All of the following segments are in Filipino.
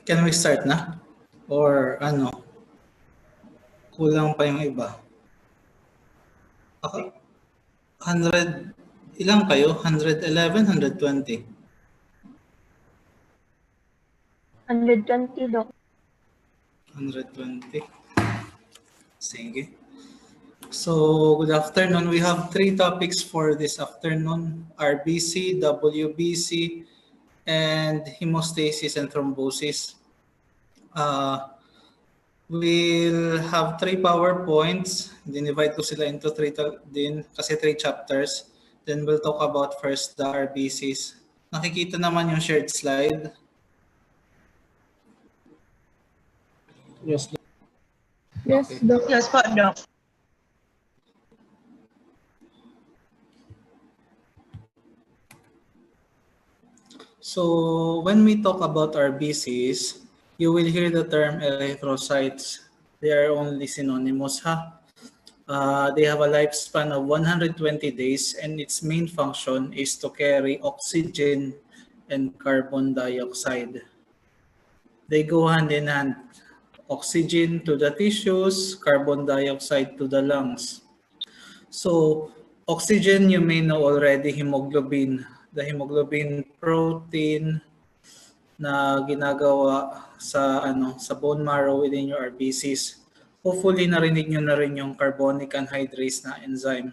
Can we start na? Or ano? Kulang pa yung iba. Ako, 100, ilang kayo? 111, 120? 120, Doc. 120. Sige. So, good afternoon. We have 3 topics for this afternoon. RBC, WBC, and hemostasis and thrombosis. We'll have 3 PowerPoints. Dinivide ko sila into 3 din kasi 3 chapters. Then we'll talk about first the RBCs. Nakikita naman yung shared slide. Yes. Yes, Okay. Doc. Yes po, Doc. So when we talk about RBCs, you will hear the term erythrocytes. They are only synonymous, ha? They have a lifespan of 120 days and its main function is to carry oxygen and carbon dioxide. They go hand in hand. Oxygen to the tissues, carbon dioxide to the lungs. So oxygen, you may know already, hemoglobin. The hemoglobin protein na ginagawa sa bone marrow within your RBCs. Hopefully narinig nyo na rin yung carbonic anhydrase na enzyme.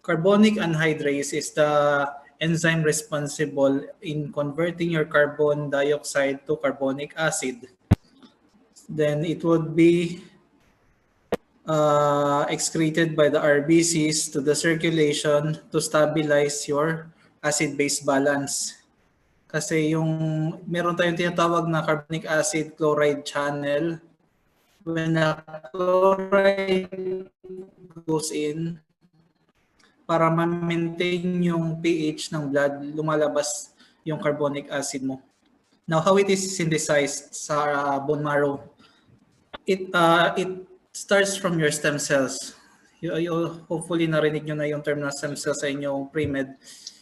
Carbonic anhydrase is the enzyme responsible in converting your carbon dioxide to carbonic acid. Then it would be excreted by the RBCs to the circulation to stabilize your acid-base balance. Kasi yung meron tayong tinatawag na carbonic acid chloride channel. When the chloride goes in, para ma-maintain yung pH ng blood, lumalabas yung carbonic acid mo. Now, how it is synthesized sa bone marrow? It starts from your stem cells. You hopefully narinig nyo na yung term na stem cells sa inyong pre-med.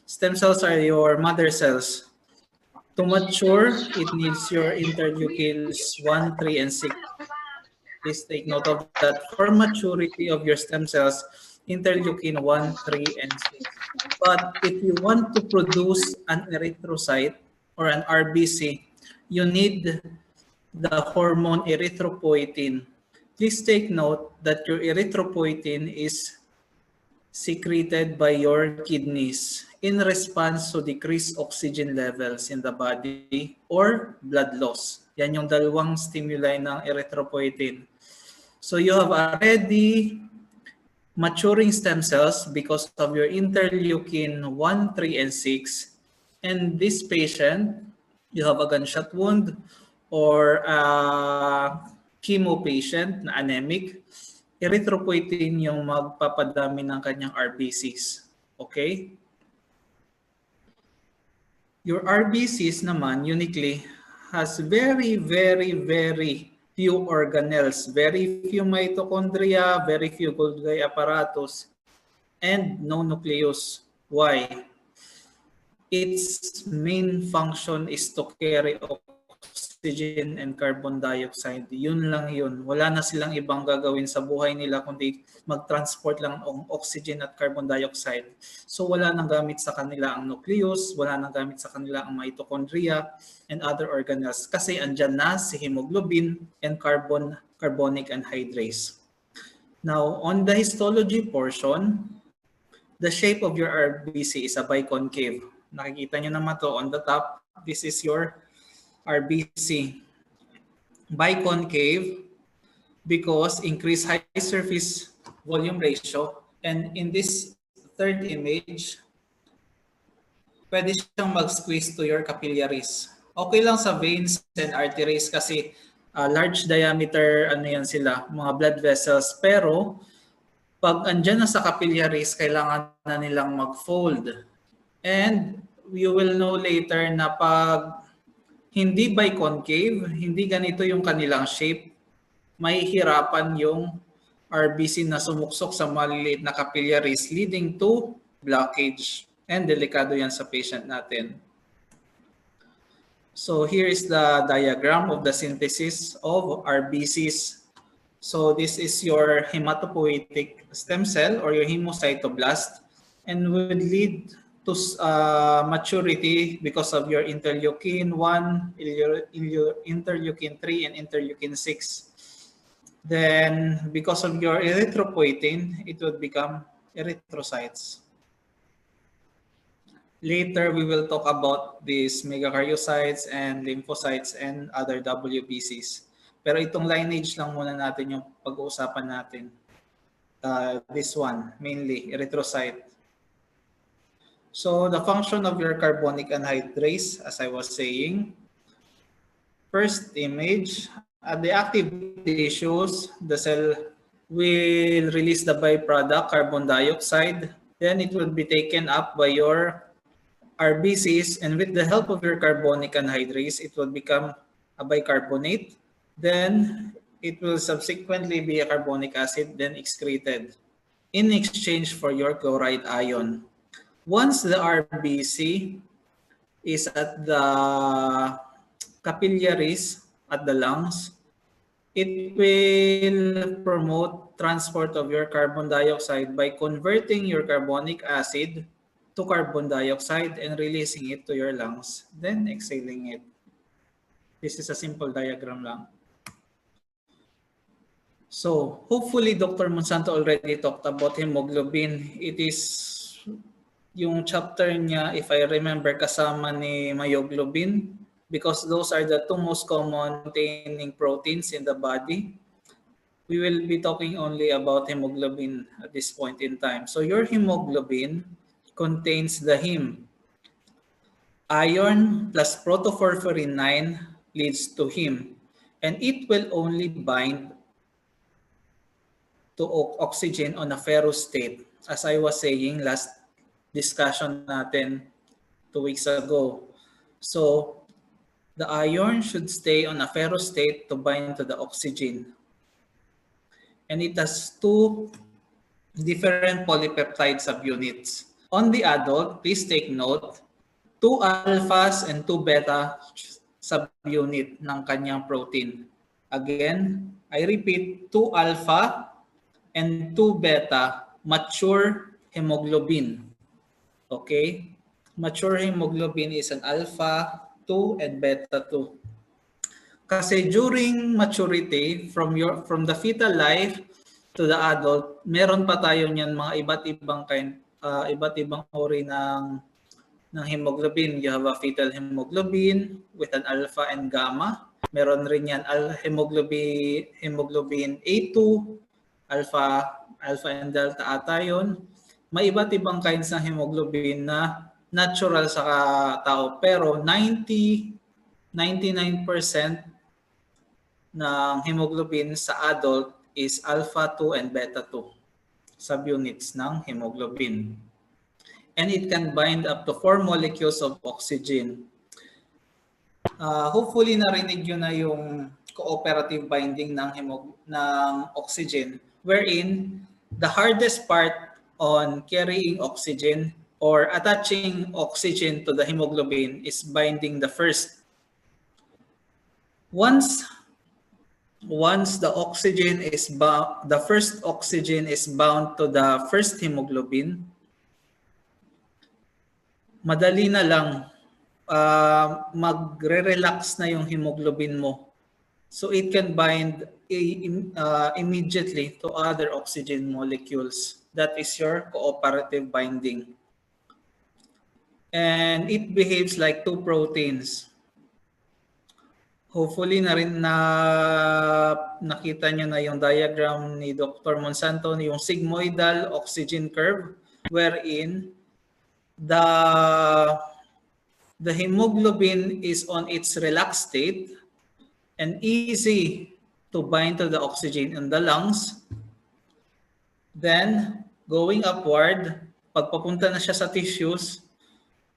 Stem cells are your mother cells. To mature, it needs your interleukins 1, 3, and 6. Please take note of that. For maturity of your stem cells, interleukin 1, 3, and 6. But if you want to produce an erythrocyte or an RBC, you need the hormone erythropoietin. Please take note that your erythropoietin is secreted by your kidneys in response to decreased oxygen levels in the body or blood loss. Yan yung dalawang stimuli ng erythropoietin. So you have already maturing stem cells because of your interleukin 1, 3, and 6. And this patient, you have a gunshot wound or a chemo patient na anemic, erythropoietin yung magpapadami ng kanyang RBCs. Okay? Your RBCs naman, uniquely, has very, very, very few organelles, very few mitochondria, very few Golgi apparatus, and no nucleus. Why? Its main function is to carry oxygen and carbon dioxide. Yun lang yun. Wala na silang ibang gagawin sa buhay nila kundi mag-transport lang ng oxygen at carbon dioxide. So wala nang gamit sa kanila ang nucleus, wala nang gamit sa kanila ang mitochondria and other organelles kasi andyan na si hemoglobin and carbonic anhydrase. Now, on the histology portion, the shape of your RBC is a biconcave. Nakikita nyo naman to on the top. This is your RBC. Biconcave because increased high surface volume ratio. And in this third image, pwede siyang mag-squeeze to your capillaries. Okay lang sa veins and arteries kasi large diameter, yan sila, mga blood vessels. Pero pag andyan na sa capillaries, kailangan na nilang mag-fold. And you will know later na pag hindi biconcave, hindi ganito yung kanilang shape, may hirapan yung RBC na sumuksok sa maliliit na capillaries leading to blockage. And delikado yan sa patient natin. So here is the diagram of the synthesis of RBCs. So this is your hematopoietic stem cell or your hemocytoblast, and would lead to maturity because of your interleukin 1, interleukin 3, and interleukin 6. Then because of your erythropoietin, it would become erythrocytes. Later, we will talk about these megakaryocytes and lymphocytes and other WBCs. Pero itong lineage lang muna natin yung pag-uusapan natin. This one, mainly, erythrocyte. So, the function of your carbonic anhydrase, as I was saying, first image, at the active tissues, the cell will release the byproduct, carbon dioxide. Then it will be taken up by your RBCs, and with the help of your carbonic anhydrase, it will become a bicarbonate. Then it will subsequently be a carbonic acid, then excreted in exchange for your chloride ion. Once the RBC is at the capillaries, at the lungs, it will promote transport of your carbon dioxide by converting your carbonic acid to carbon dioxide and releasing it to your lungs, then exhaling it. This is a simple diagram lang. So, hopefully, Dr. Monsanto already talked about hemoglobin. It is yung chapter niya, if I remember, kasama ni myoglobin, because those are the two most common containing proteins in the body. We will be talking only about hemoglobin at this point in time. So, your hemoglobin contains the heme. Iron plus protoporphyrin 9 leads to heme, and it will only bind to oxygen on a ferrous state, as I was saying last discussion natin 2 weeks ago. So the iron should stay on a ferrous state to bind to the oxygen, and it has two different polypeptide subunits. On the adult, please take note, 2 alphas and 2 beta subunit ng kanyang protein. Again, I repeat, 2 alpha and 2 beta mature hemoglobin. Okay? Mature hemoglobin is an alpha 2 and beta 2. Kasi during maturity, from the fetal life to the adult, meron pa tayo niyan mga iba't ibang uri ng hemoglobin. You have a fetal hemoglobin with an alpha and gamma. Meron rin yan hemoglobin A2, alpha and delta ata yun. May iba't ibang kinds ng hemoglobin na natural sa tao, pero 99% ng hemoglobin sa adult is alpha 2 and beta 2 subunits ng hemoglobin. And it can bind up to 4 molecules of oxygen. Hopefully narinig nyo na yung cooperative binding ng oxygen, wherein the hardest part on carrying oxygen or attaching oxygen to the hemoglobin is binding the first. Once the first oxygen is bound to the first hemoglobin, madali na lang magre-relax na yung hemoglobin mo. So it can bind immediately to other oxygen molecules. That is your cooperative binding. And it behaves like 2 proteins. Hopefully nakita nyo na yung diagram ni Dr. Monsanto, yung sigmoidal oxygen curve, wherein the hemoglobin is on its relaxed state and easy to bind to the oxygen in the lungs. Then, going upward, pagpapunta na siya sa tissues,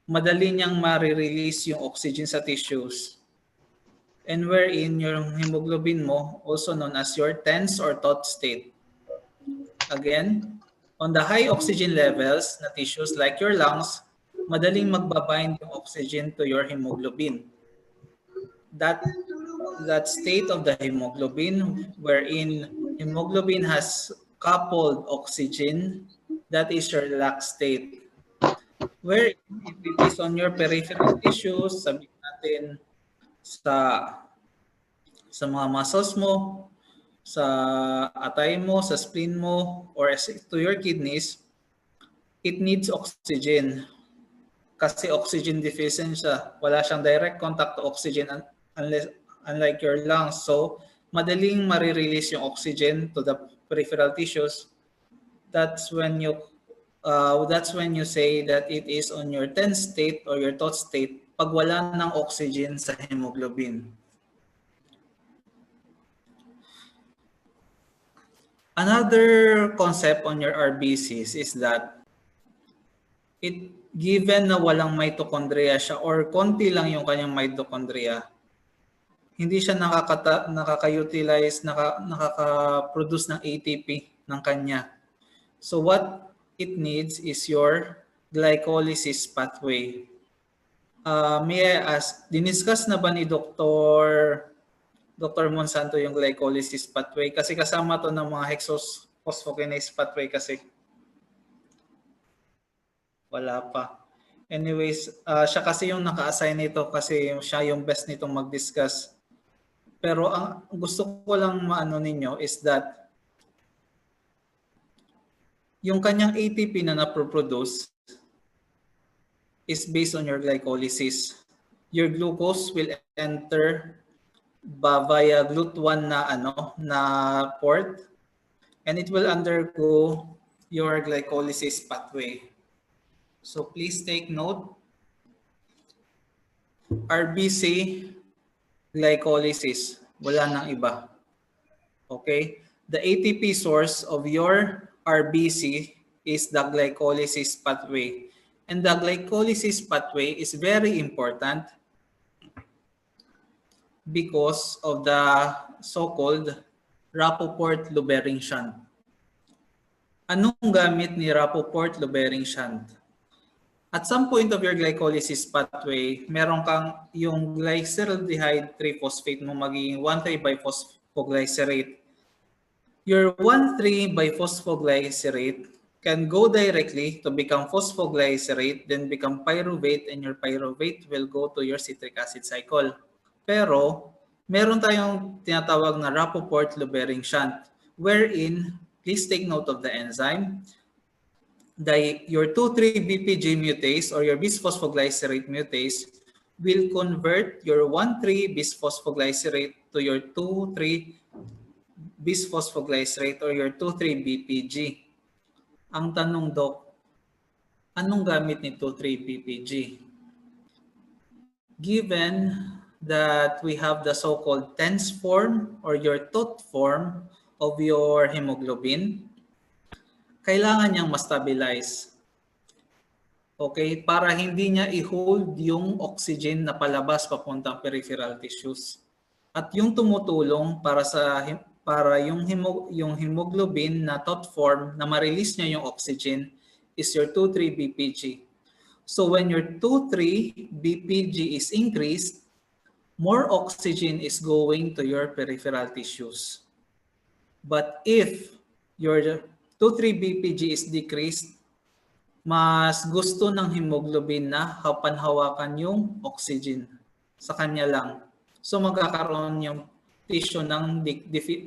madali niyang ma-release yung oxygen sa tissues. And wherein yung hemoglobin mo, also known as your tense or taut state. Again, on the high oxygen levels na tissues like your lungs, madaling magbabind yung oxygen to your hemoglobin. that state of the hemoglobin wherein hemoglobin has coupled oxygen, that is your relaxed state. Where if it is on your peripheral tissues, sabihin natin sa mga muscles mo, sa atay mo, sa spleen mo, or to your kidneys, it needs oxygen. Kasi oxygen deficient siya. Wala siyang direct contact to oxygen unlike your lungs. So, madaling marirelease yung oxygen to the peripheral tissues. That's when you say that it is on your tense state or your thought state pag wala ng oxygen sa hemoglobin. Another concept on your RBCs is that given na walang mitochondria siya or konti lang yung kanyang mitochondria, hindi siya nakaka-utilize, nakaka-produce ng ATP ng kanya. So what it needs is your glycolysis pathway. May I ask, diniscuss na ba ni Dr. Monsanto yung glycolysis pathway? Kasi kasama to ng mga hexosphosphokinase pathway kasi. Wala pa. Anyways, siya kasi yung naka-assign nito kasi siya yung best nitong mag-discuss. Pero ang gusto ko lang maano ninyo is that yung kanyang ATP na na-produce is based on your glycolysis. Your glucose will enter via GLUT1 na port, and it will undergo your glycolysis pathway. So please take note, RBC glycolysis, wala nang iba. Okay? The ATP source of your RBC is the glycolysis pathway. And the glycolysis pathway is very important because of the so-called Rappaport-Lubering shunt. Anong gamit ni Rappaport-Lubering shunt? At some point of your glycolysis pathway, meron kang yung glyceraldehyde 3-phosphate mo magiging 1,3-biphosphoglycerate. Your 1,3-biphosphoglycerate can go directly to become phosphoglycerate, then become pyruvate, and your pyruvate will go to your citric acid cycle. Pero, meron tayong tinatawag na Rappaport-Lubering shunt, wherein, please take note of the enzyme, your 2,3-BPG mutase or your bisphosphoglycerate mutase will convert your 1,3-bisphosphoglycerate to your 2,3-bisphosphoglycerate or your 2,3-BPG. Ang tanong, Doc, anong gamit ni 2,3-BPG? Given that we have the so-called tense form or your taut form of your hemoglobin, kailangan niyang ma-stabilize. Okay? Para hindi niya i-hold yung oxygen na palabas papuntang peripheral tissues. At yung tumutulong para yung hemoglobin na taut form na ma-release niya yung oxygen is your 2,3-BPG. So when your 2,3-BPG is increased, more oxygen is going to your peripheral tissues. But if your 2,3-BPG is decreased, mas gusto ng hemoglobin na panhawakan yung oxygen sa kanya lang. So magkakaroon yung tissue ng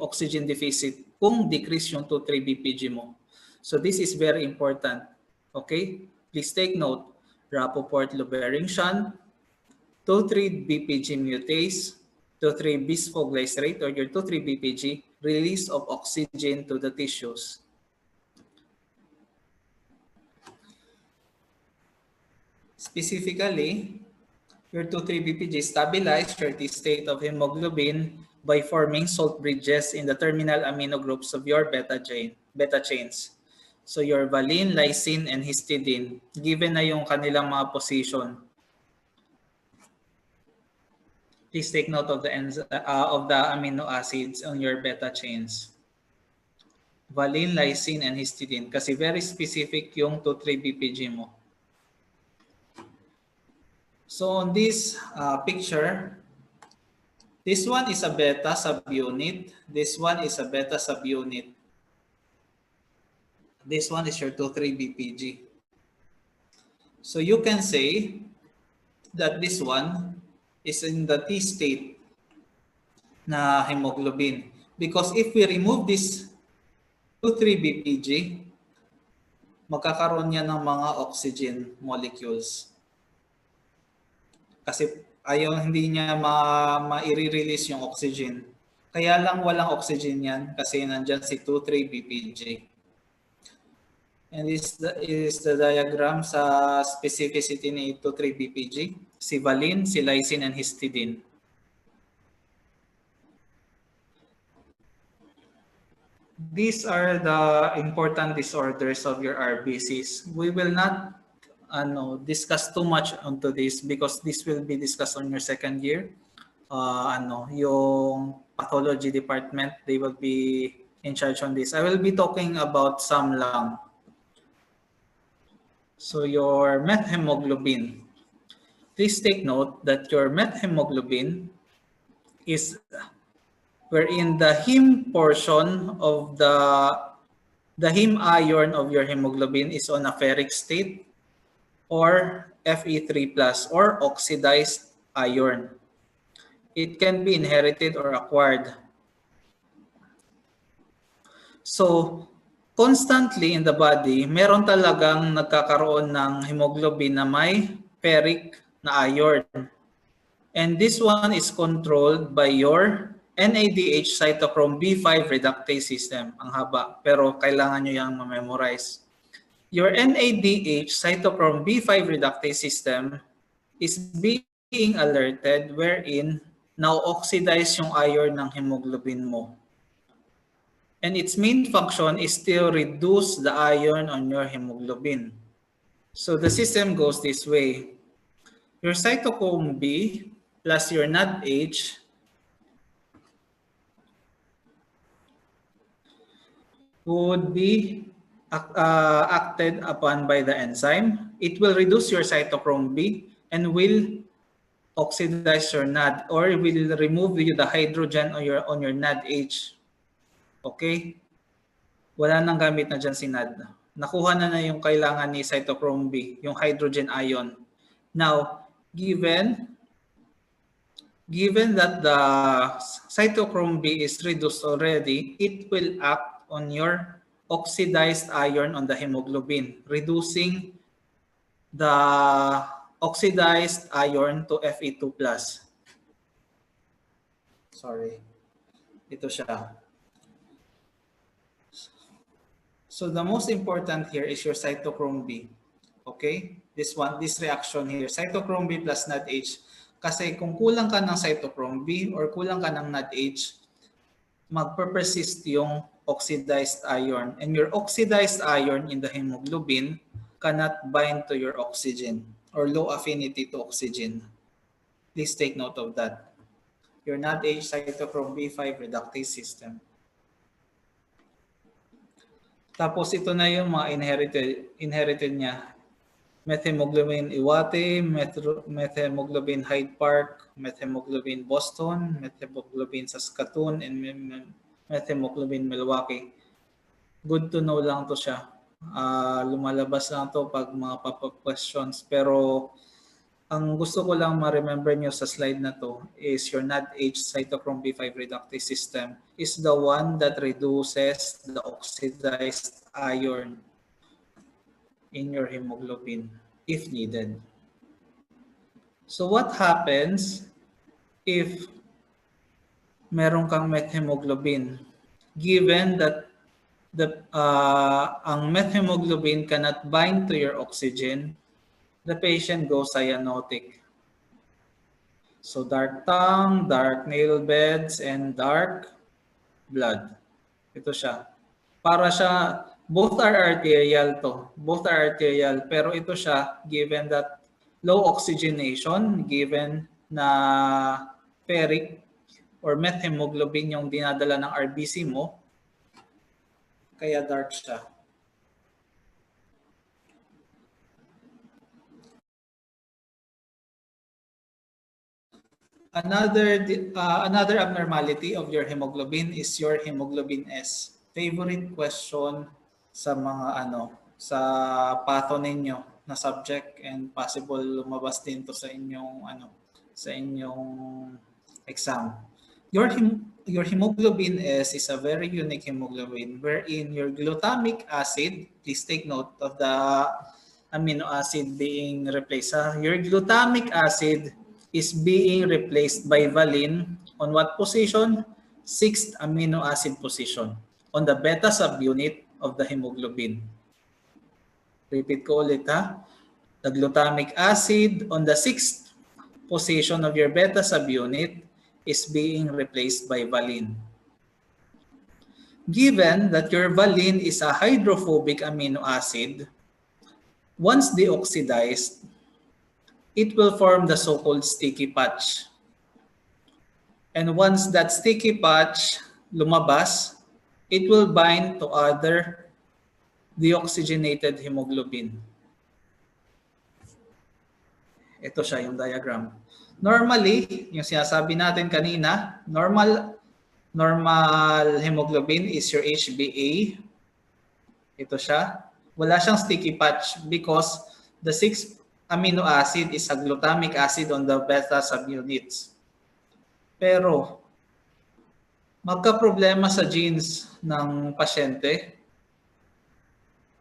oxygen deficit kung decrease yung 2,3-BPG mo. So this is very important. Okay? Please take note. Rappaport-Lubering shunt, 2,3-BPG mutase, 2,3-bisphoglycerate or your 2,3-BPG, release of oxygen to the tissues. Specifically, your 2,3-BPG stabilize your state of hemoglobin by forming salt bridges in the terminal amino groups of your beta chains. So your valine, lysine, and histidine, given na yung kanilang mga position. Please take note of the amino acids on your beta chains. Valine, lysine, and histidine kasi very specific yung 2,3-BPG mo. So on this picture, This one is a beta subunit. This one is a beta subunit. This one is your 2,3-BPG. So you can say that this one is in the T state na hemoglobin. Because if we remove this 2,3-BPG, magkakaroon yan ng mga oxygen molecules. Kasi hindi niya ma-release yung oxygen. Kaya lang walang oxygen yan kasi nandyan si 2,3-BPG. And this is the diagram sa specificity ni 2,3-BPG. Si valine, si lysine, and histidine. These are the important disorders of your RBCs. We will not discuss too much onto this because this will be discussed on your second year. Yung pathology department, they will be in charge on this. I will be talking about some lang. So your methemoglobin. Please take note that your methemoglobin is wherein the heme portion of the heme ion of your hemoglobin is on a ferric state or Fe3+ or oxidized iron. It can be inherited or acquired. So, constantly in the body, meron talagang nagkakaroon ng hemoglobin na may ferric na iron. And this one is controlled by your NADH cytochrome B5 reductase system. Ang haba, pero kailangan nyo yung ma-memorize. Your NADH cytochrome B5 reductase system is being alerted wherein now-oxidize yung iron ng hemoglobin mo. And its main function is to reduce the iron on your hemoglobin. So the system goes this way. Your cytochrome B plus your NADH would be acted upon by the enzyme. It will reduce your cytochrome B and will oxidize your NAD or will remove the hydrogen on your NADH. Okay? Wala nang gamit na dyan si NAD. Nakuha na yung kailangan ni cytochrome B, yung hydrogen ion. Now, given that the cytochrome B is reduced already, it will act on your oxidized iron on the hemoglobin, reducing the oxidized iron to Fe2+. Sorry. Ito siya. So the most important here is your cytochrome B. Okay? This reaction here, cytochrome B plus NADH. Kasi kung kulang ka ng cytochrome B or kulang ka ng NADH, magpe-persist yung oxidized iron. And your oxidized iron in the hemoglobin cannot bind to your oxygen or low affinity to oxygen. Please take note of that. Your NADH cytochrome B5 reductase system. Tapos ito na yung mga inherited niya. Methemoglobin Iwate, methemoglobin Hyde Park, methemoglobin Boston, methemoglobin Saskatoon, and methemoglobin Milwaukee. Good to know lang to siya. Lumalabas lang to pag mga pop-up questions. Pero ang gusto ko lang ma-remember nyo sa slide na to is your NADH cytochrome B5 reductase system is the one that reduces the oxidized iron in your hemoglobin if needed. So what happens if meron kang methemoglobin? Given that ang methemoglobin cannot bind to your oxygen, the patient goes cyanotic. So dark tongue, dark nail beds, and dark blood. Ito siya. Para siya, both are arterial to. Both are arterial. Pero ito siya, given that low oxygenation, given na ferric or methemoglobin yung dinadala ng RBC mo, kaya dark siya. Another abnormality of your hemoglobin is your hemoglobin S. Favorite question sa mga sa patho ninyo na subject, and possible lumabas din to sa inyong sa inyong exam. Your hemoglobin S is a very unique hemoglobin wherein your glutamic acid, please take note of the amino acid being replaced. Your glutamic acid is being replaced by valine on what position? 6th amino acid position on the beta subunit of the hemoglobin. Repeat ko ulit ha. The glutamic acid on the 6th position of your beta subunit is being replaced by valine. Given that your valine is a hydrophobic amino acid, once deoxidized, it will form the so-called sticky patch. And once that sticky patch lumabas, it will bind to other deoxygenated hemoglobin. Ito siya yung diagram. Normally, yung sinasabi natin kanina, normal hemoglobin is your HbA. Ito siya. Wala siyang sticky patch because the 6th amino acid is a glutamic acid on the beta subunits. Pero magka-problema sa genes ng pasyente.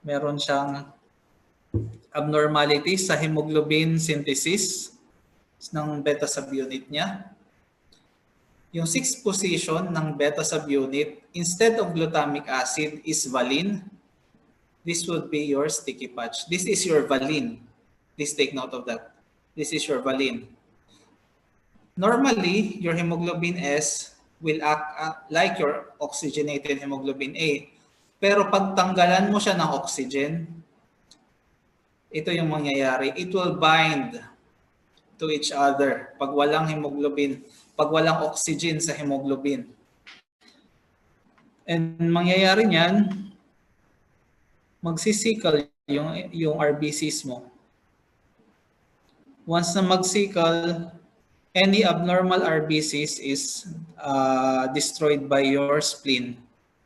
Meron siyang abnormality sa hemoglobin synthesis ng beta subunit niya. Yung 6th position ng beta subunit, instead of glutamic acid, is valine. This would be your sticky patch. This is your valine. Please take note of that. This is your valine. Normally, your hemoglobin S will act like your oxygenated hemoglobin A. Pero pag tanggalan mo siya ng oxygen, ito yung mangyayari. It will bind to each other pag walang hemoglobin, pag walang oxygen sa hemoglobin. And mangyayari niyan, magsisikal yung RBCs mo. Once na magsikal, any abnormal RBCs is destroyed by your spleen.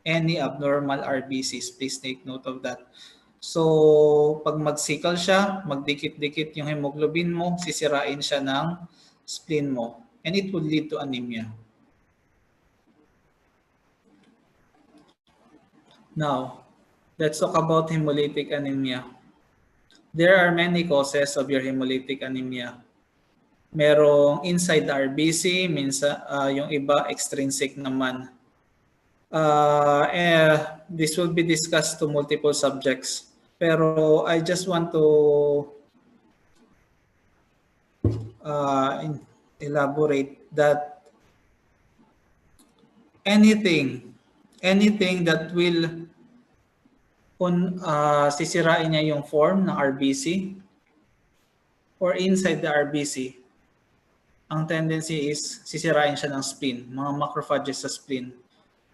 Any abnormal RBCs, please take note of that. So, pag magsikal siya, magdikit-dikit yung hemoglobin mo, sisirain siya ng spleen mo. And it would lead to anemia. Now, let's talk about hemolytic anemia. There are many causes of your hemolytic anemia. Merong inside the RBC, minsan yung iba extrinsic naman. This will be discussed to multiple subjects. Pero I just want to elaborate that anything that will sisirain niya yung form ng RBC or inside the RBC, ang tendency is sisirain siya ng spleen, mga macrophages sa spleen.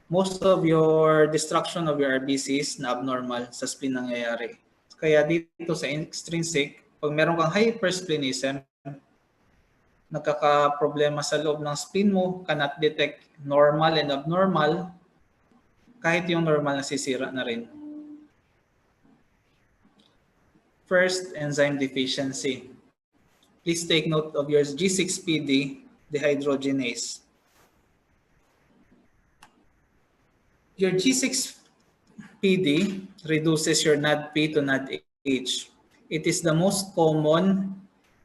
Most of your destruction of your RBCs na abnormal sa spleen nangyayari. Kaya dito sa extrinsic, pag meron kang hypersplenism, nagkakaproblema sa loob ng spleen mo, cannot detect normal and abnormal, kahit yung normal nasisira na rin. First, enzyme deficiency. Please take note of your G6PD dehydrogenase. Your G6PD reduces your NADP to NADH. It is the most common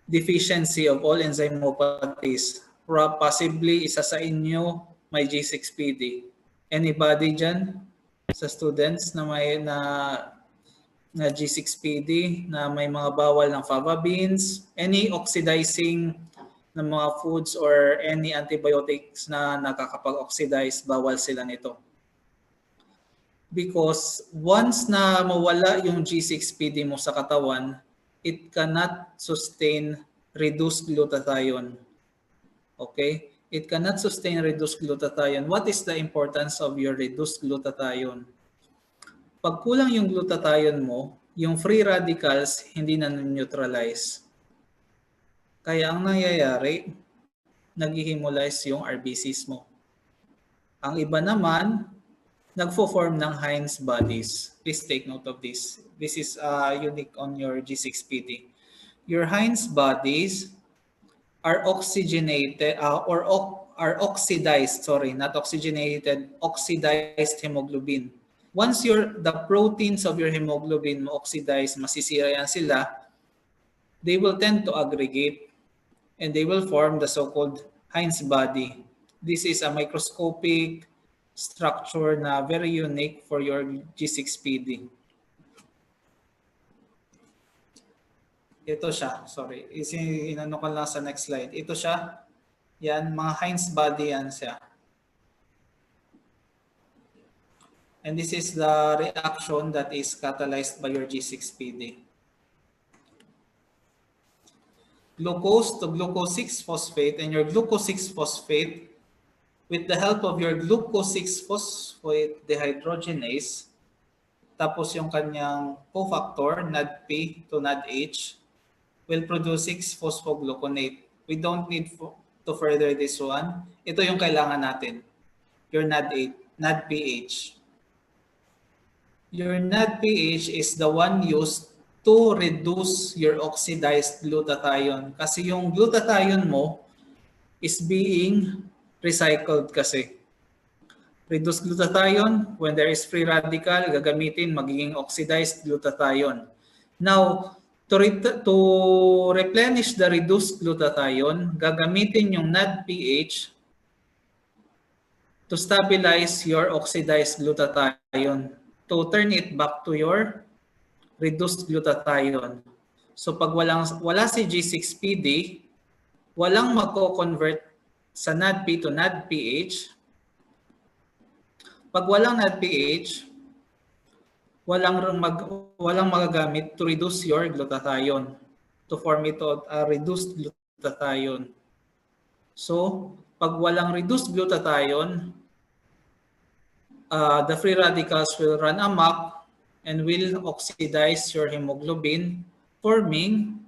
deficiency of all enzymopathies. Possibly, isa sa inyo may G6PD. Anybody dyan sa students na may na G6PD, na may mga bawal ng fava beans, any oxidizing na mga foods or any antibiotics na nakakapag-oxidize, bawal sila nito. Because once na mawala yung G6PD mo sa katawan, it cannot sustain reduced glutathione. Okay? It cannot sustain reduced glutathione. What is the importance of your reduced glutathione? Pag kulang yung glutathione mo, yung free radicals hindi na neutralize. Kaya ang nangyayari, nag-hemolyze yung RBCs mo. Ang iba naman, nagfo-form ng Heinz bodies. Please take note of this. This is unique on your G6PD. Your Heinz bodies are oxygenated are oxidized, sorry, not oxygenated, oxidized hemoglobin. Once the proteins of your hemoglobin oxidized, masisira yan sila, they will tend to aggregate and they will form the so-called Heinz body. This is a microscopic structure na very unique for your G6PD. Ito siya, sorry. Inano ko lang sa next slide. Ito siya. Yan, mga Heinz body yan siya. And this is the reaction that is catalyzed by your G6PD. Glucose to glucose 6-phosphate, and your glucose 6-phosphate, with the help of your glucose 6-phosphate dehydrogenase, tapos yung kanyang cofactor, NADP to NADH, will produce 6-phosphogluconate. We don't need to further this one. Ito yung kailangan natin, your NADPH. Your NADPH is the one used to reduce your oxidized glutathione. Kasi yung glutathione mo is being recycled kasi. Reduced glutathione, when there is free radical, gagamitin, magiging oxidized glutathione. Now, to replenish the reduced glutathione, gagamitin yung NADPH to stabilize your oxidized glutathione, to turn it back to your reduced glutathione. So pag wala si G6PD, walang magko-convert sa NADP to NADPH. Pag walang NADPH, walang magagamit to reduce your glutathione, to form it a reduced glutathione. So pag walang reduced glutathione, the free radicals will run amok and will oxidize your hemoglobin, forming,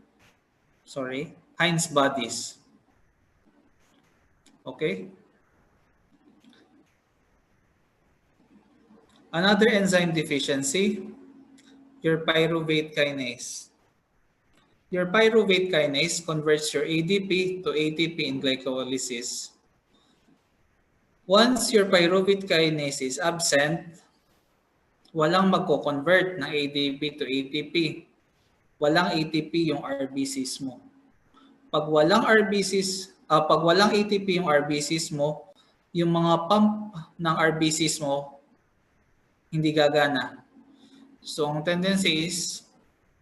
Heinz bodies. Okay? Another enzyme deficiency, your pyruvate kinase. Your pyruvate kinase converts your ADP to ATP in glycolysis. Once your pyruvate kinase is absent, walang magko-convert ng ADP to ATP. Walang ATP yung RBCs mo. Pag walang ATP yung RBCs mo, yung mga pump ng RBCs mo hindi gagana. So ang tendency is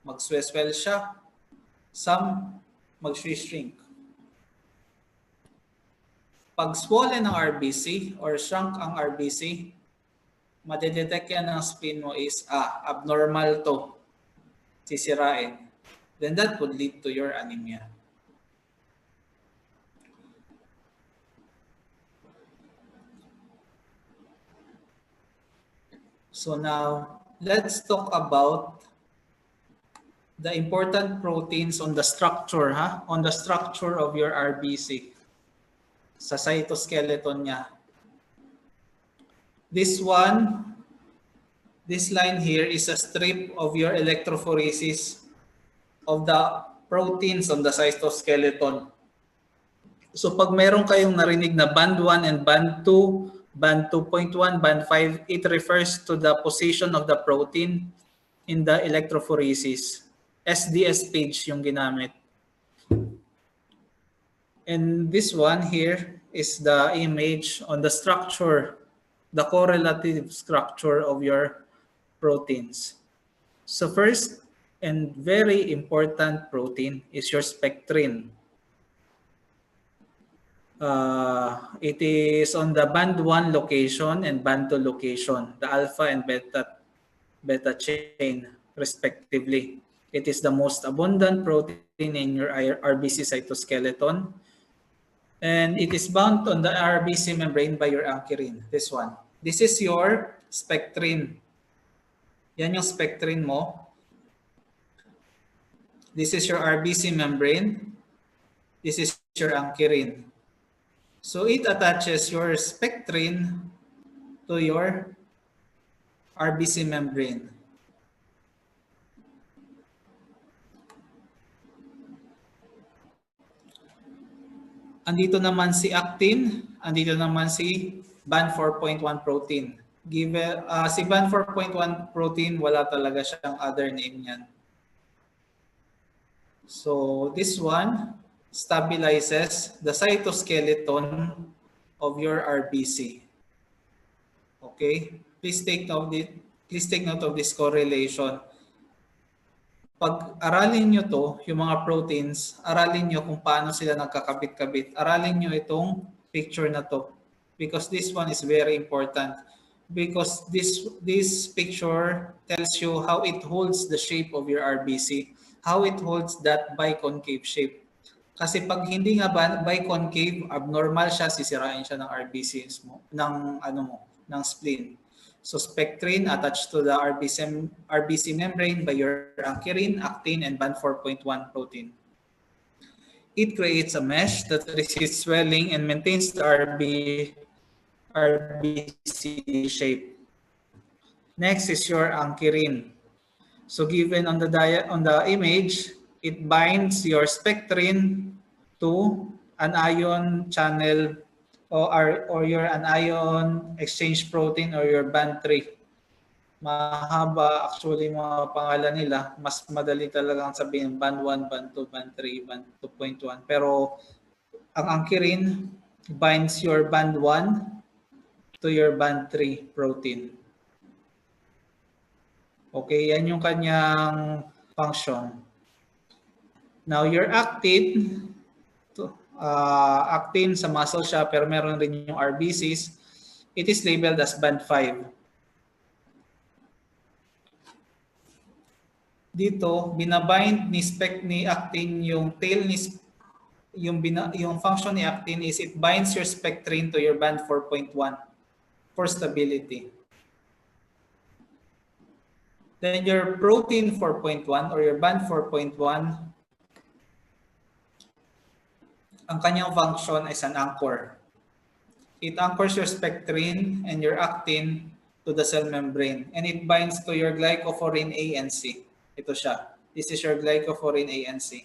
mag-swell siya, some mag-shrink. Pag swollen ang RBC or shrunk ang RBC, madedetect yan ng spleen mo is abnormal to, sisirain. Then that would lead to your anemia. So now, let's talk about the important proteins on the structure, on the structure of your RBC, sa cytoskeleton niya. This line here is a strip of your electrophoresis of the proteins on the cytoskeleton. So pag meron kayong narinig na band 1 and band 2, band 2.1, band 5, it refers to the position of the protein in the electrophoresis. SDS page yung ginamit. And this one here is the image on the structure, the correlative structure of your proteins. So first and very important protein is your spectrin. It is on the band 1 location and band 2 location, the alpha and beta chain respectively. It is the most abundant protein in your RBC cytoskeleton, and it is bound on the RBC membrane by your ankyrin. This one. This is your spectrin. Yan yung spectrin mo. This is your RBC membrane. This is your ankyrin. So it attaches your spectrin to your RBC membrane. Andito naman si actin, andito naman si band 4.1 protein. Si band 4.1 protein, wala talaga siyang other name niyan. So this one stabilizes the cytoskeleton of your RBC. Okay? Please take note of this correlation. Pag aralin nyo to, yung mga proteins, aralin nyo kung paano sila nagkakabit-kabit. Aralin nyo itong picture na to. Because this one is very important. Because this picture tells you how it holds the shape of your RBC. How it holds that biconcave shape. Kasi pag hindi nga biconcave, abnormal siya, sisirain siya ng RBCs mo, ng spleen. So spectrin attached to the RBC membrane by your ankyrin, actin, and band 4.1 protein. It creates a mesh that resists swelling and maintains the RBC shape. Next is your ankyrin. So given on the image, it binds your spectrin to an ion channel or your anion exchange protein or your band 3. Mahaba actually mga pangalan nila, mas madali talagang sabihin band 1, band 2, band 3, band 2.1. Pero ang ankyrin binds your band 1 to your band 3 protein. Okay, yan yung kanyang function. Now your actin, actin sa muscle siya pero meron rin yung RBCs. It is labeled as band 5. Dito, binabind ni actin yung tail ni yung function ni actin is it binds your spectrin to your band 4.1 for stability. Then your protein 4.1 or your band 4.1, ang kanyang function is an anchor. It anchors your spectrin and your actin to the cell membrane and it binds to your glycophorin A and C. Ito siya. This is your glycophorin A and C.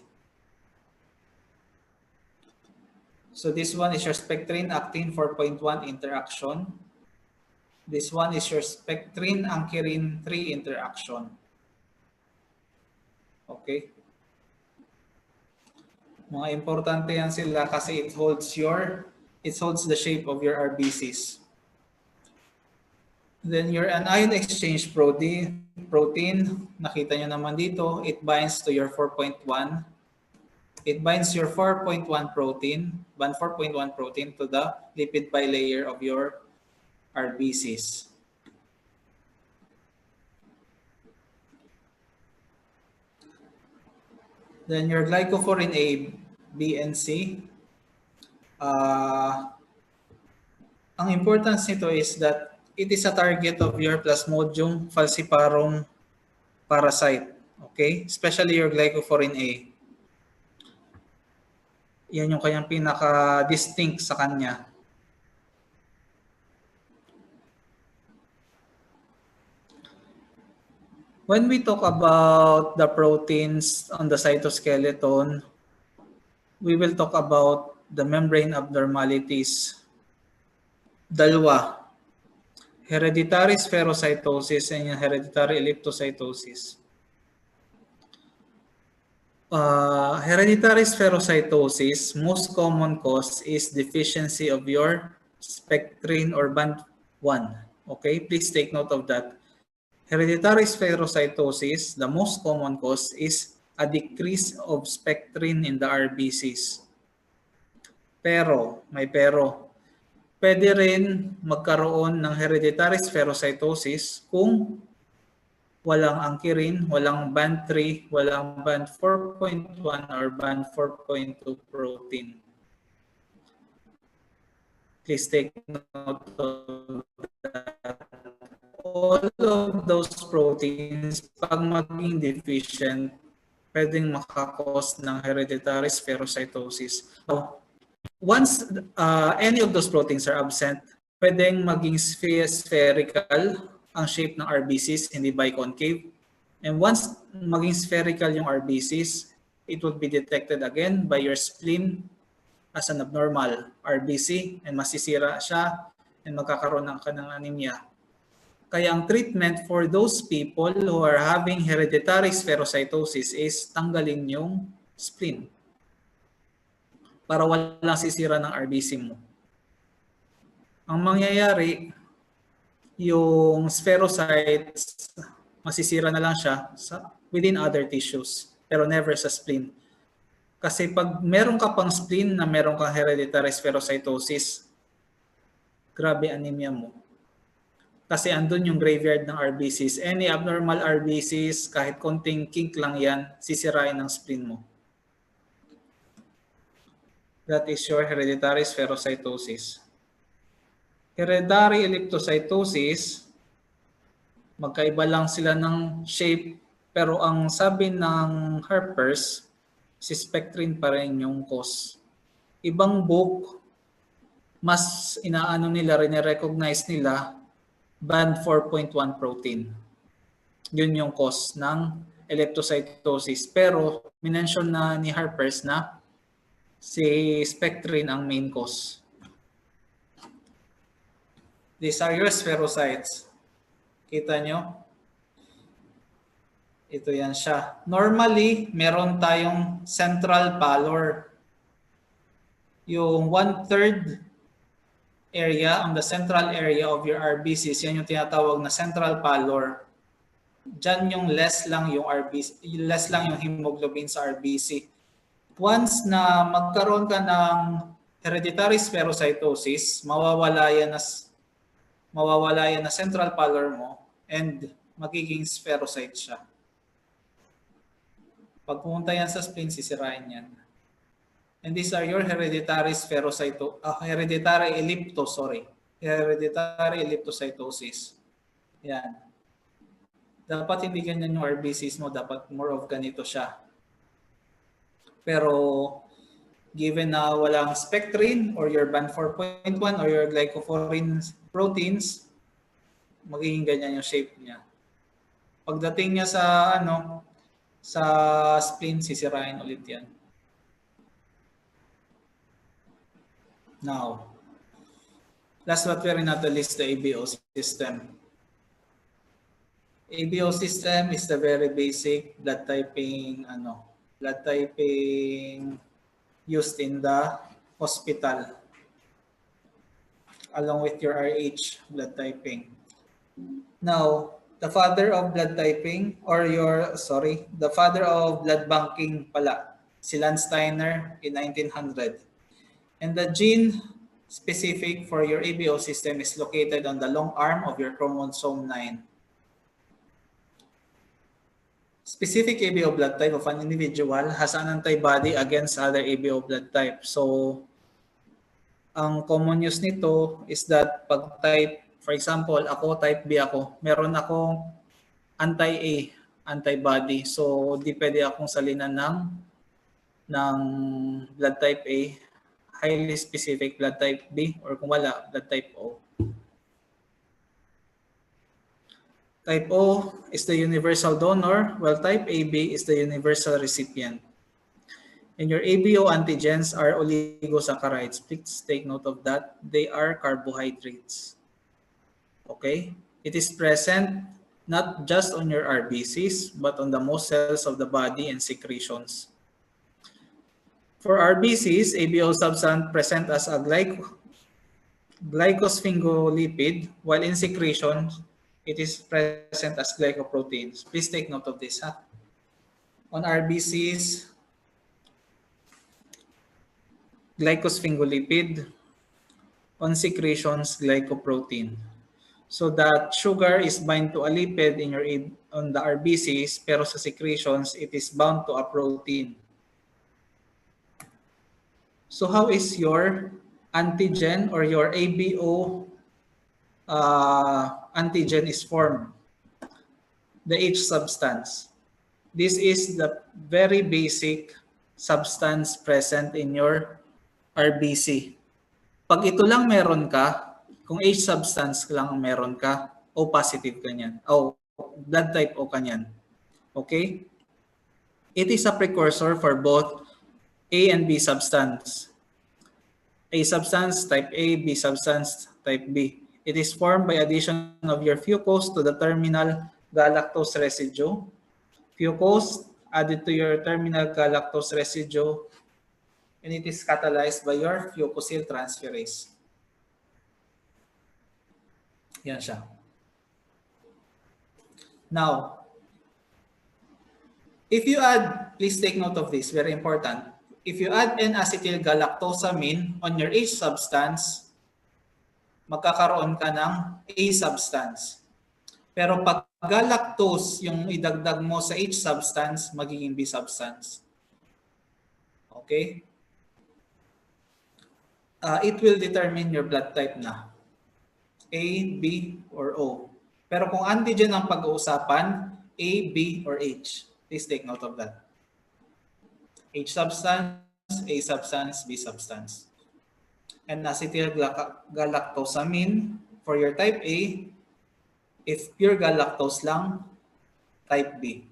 So this one is your spectrin actin 4.1 interaction. This one is your spectrin ankyrin 3 interaction. Okay? Mga importante yan sila kasi it holds the shape of your RBCs. Then your anion exchange protein, nakita nyo naman dito, it binds to your 4.1. It binds your 4.1 protein, band 4.1 protein to the lipid bilayer of your RBCs. Then your glycophorin A, B, and C. Ang importance nito is that it is a target of your Plasmodium falciparum parasite. Okay? Especially your glycophorin A. Yan yung kanyang pinaka-distinct sa kanya. When we talk about the proteins on the cytoskeleton, we will talk about the membrane abnormalities. Dalawa, hereditary spherocytosis and hereditary elliptocytosis. Hereditary spherocytosis, most common cause is deficiency of your spectrin or band 1. Okay, please take note of that. Hereditary spherocytosis, the most common cause is a decrease of spectrin in the RBCs. Pero, may pero, pwede rin magkaroon ng hereditary spherocytosis kung walang ankyrin, walang band 3, walang band 4.1 or band 4.2 protein. Please take note of that. All of those proteins, pag maging deficient, pwedeng makakos ng hereditary spherocytosis. So, Once any of those proteins are absent, pwedeng maging spherical ang shape ng RBCs, hindi biconcave. And once maging spherical yung RBCs, it will be detected again by your spleen as an abnormal RBC and masisira siya and magkakaroon ng anemia. Kaya ang treatment for those people who are having hereditary spherocytosis is tanggalin yung spleen para walang sisira ng RBC mo. Ang mangyayari, yung spherocytes, masisira na lang siya within other tissues, pero never sa spleen. Kasi pag meron ka pang spleen na meron kang hereditary spherocytosis, grabe anemia mo. Kasi andun yung graveyard ng RBCs. Any abnormal RBCs, kahit konting kink lang yan, sisirain ng spleen mo. That is your hereditary spherocytosis. Hereditary elliptocytosis, magkaiba lang sila ng shape, pero ang sabi ng Harper's, si spectrin pa rin yung cause. Ibang book, mas inaano nila, rin-recognize nila, band 4.1 protein. Yun yung cause ng elliptocytosis. Pero minention na ni Harper's na si spectrin ang main cause. These are your spherocytes. Kita nyo? Ito yan siya. Normally, meron tayong central pallor. Yung 1/3 area, on the central area of your RBCs, yan yung tinatawag na central pallor. Diyan yung less lang yung RBC, less lang yung hemoglobin sa RBC. Once na magkaroon ka ng hereditary spherocytosis, mawawala yan na central pallor mo and magiging spherocyte siya. Pag pumunta yan sa spleen, sisirain yan. And these are your hereditary hereditary elliptocytosis. Yan. Dapat hindi ganyan yung RBCs mo, dapat more of ganito siya. Pero given na walang spectrin or your band 4.1 or your glycophorin proteins, magiging ganyan yung shape niya. Pagdating niya sa spleen, sisirain ulit yan. Now, last but very not the least, the ABO system. ABO system is the very basic blood typing used in the hospital along with your RH blood typing. Now, the father of blood typing the father of blood banking pala, si Landsteiner in 1900. And the gene specific for your ABO system is located on the long arm of your chromosome 9. Specific ABO blood type of an individual has an antibody against other ABO blood type. So, ang common use nito is that pag type, for example, ako type B ako, meron akong anti-A antibody. So, di pwede akong salinan ng blood type A, highly specific blood type B, or kung wala, blood type O. Type O is the universal donor, while type AB is the universal recipient. And your ABO antigens are oligosaccharides. Please take note of that. They are carbohydrates. Okay? It is present not just on your RBCs, but on the most cells of the body and secretions. For RBCs, ABO substance present as a glycosphingolipid, while in secretion, it is present as glycoproteins. Please take note of this. On RBCs, glycosphingolipid, on secretions, glycoprotein. So that sugar is bind to a lipid on the RBCs, pero sa secretions, it is bound to a protein. So how is your antigen or your ABO antigen is formed? The H substance. This is the very basic substance present in your RBC. Pag ito lang meron ka, kung H substance lang meron ka, O positive ka niyan. O blood type O ka niyan. Okay? It is a precursor for both A and B substance. A substance type A, B substance type B. It is formed by addition of your fucose to the terminal galactose residue. Fucose added to your terminal galactose residue, and it is catalyzed by your fucosyl transferase. Yan siya. Now, if you add, please take note of this, very important. If you add N-acetyl-galactosamine on your H substance, magkakaroon ka ng A substance. Pero pag galactose yung idagdag mo sa H substance, magiging B substance. Okay? It will determine your blood type na. A, B, or O. Pero kung antigen ang pag-uusapan, A, B, or H. Please take note of that. H substance, A substance, B substance. And acetyl-galactosamine for your type A, if pure galactose lang, type B.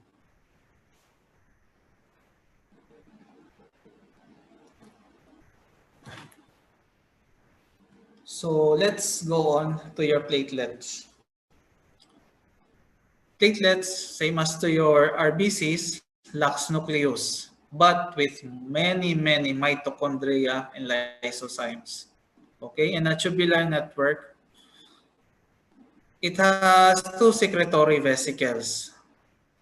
So let's go on to your platelets. Platelets, same as to your RBCs, lacks nucleus, but with many mitochondria and lysozymes. Okay, and a tubular network. It has two secretory vesicles,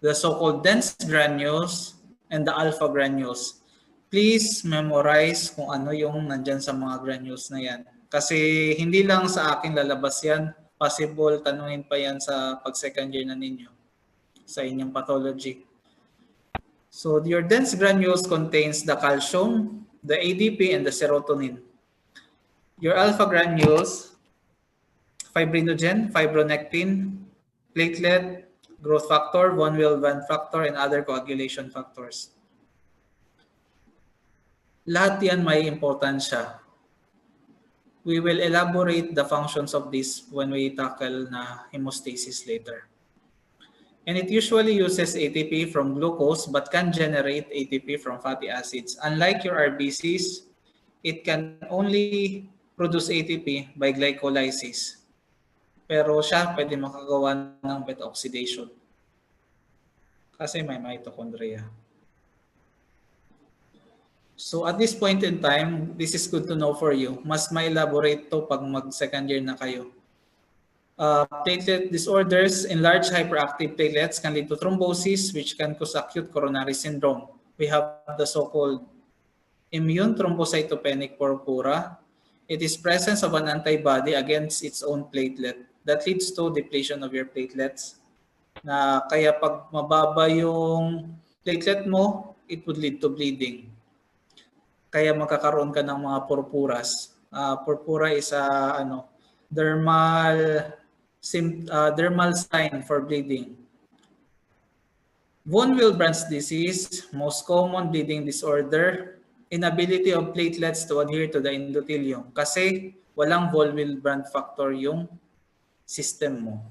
the so-called dense granules and the alpha granules. Please memorize kung ano yung nandyan sa mga granules na yan. Kasi hindi lang sa akin lalabas yan. Possible, tanungin pa yan sa pag-second year na ninyo sa inyong pathology. So your dense granules contains the calcium, the ADP, and the serotonin. Your alpha granules, fibrinogen, fibronectin, platelet, growth factor, von Willebrand factor, and other coagulation factors. Lahat yan may importansya. We will elaborate the functions of this when we tackle na hemostasis later. And it usually uses ATP from glucose but can generate ATP from fatty acids. Unlike your RBCs, it can only produce ATP by glycolysis. Pero siya pwede makagawa ng beta oxidation kasi may mitochondria. So at this point in time, this is good to know for you. Mas ma-elaborate to pag mag-second year na kayo. Platelet disorders, enlarged hyperactive platelets can lead to thrombosis, which can cause acute coronary syndrome. We have the so-called immune thrombocytopenic purpura. It is presence of an antibody against its own platelet that leads to depletion of your platelets. Na kaya pag mababa yung platelet mo, it would lead to bleeding. Kaya magkakaroon ka ng mga purpuras. Purpura is a dermal sign for bleeding. Von Willebrand's disease, most common bleeding disorder, inability of platelets to adhere to the endothelium kasi walang von Willebrand factor yung system mo.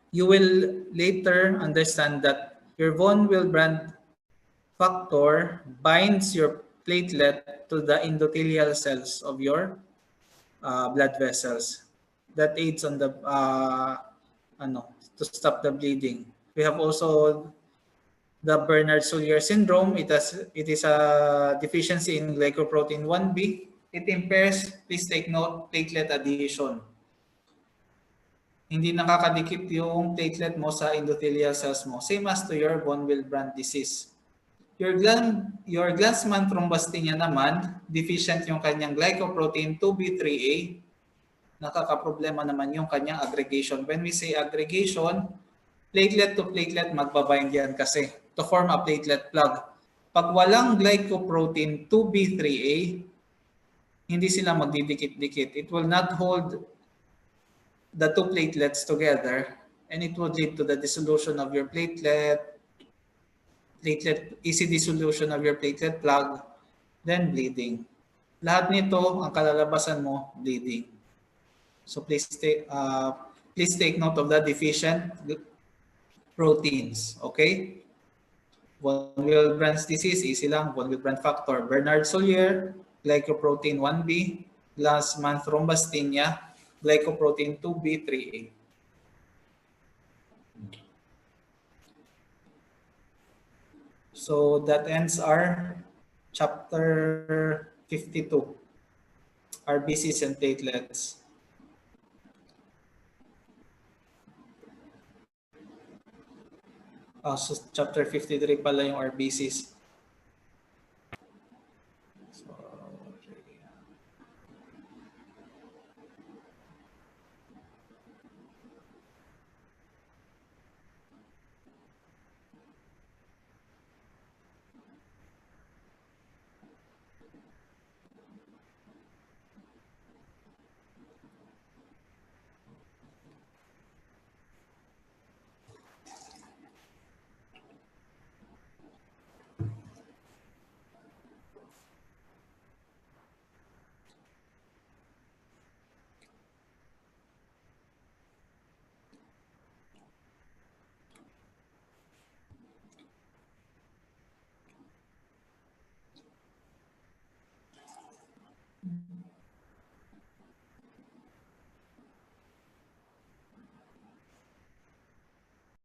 You will later understand that your von Willebrand factor binds your platelet to the endothelial cells of your blood vessels. That aids on the to stop the bleeding. We have also the Bernard-Soulier syndrome. It is a deficiency in glycoprotein 1B. It impairs, please take note, platelet adhesion. Hindi nakakadikit yung platelet mo sa endothelial cells mo. Same as to your von Willebrand disease. Your Glanzmann thrombasthenia naman, deficient yung kanyang glycoprotein 2B3A, nakakaproblema naman yung kanyang aggregation. When we say aggregation, platelet to platelet magbabind yan kasi to form a platelet plug. Pag walang glycoprotein 2B3A, hindi sila magdidikit-dikit. It will not hold the two platelets together and it would lead to the dissolution of your easy dissolution of your platelet plug, then bleeding. Lahat nito, ang kalalabasan mo, bleeding. So please take note of the deficient proteins. Okay? Von Willebrand's disease, easy lang. Von Willebrand factor. Bernard-Soulier, glycoprotein 1b, Glassman thrombasthenia, glycoprotein 2b, 3a. So that ends our chapter 52, RBCs and platelets. So chapter 53 pala yung RBCs.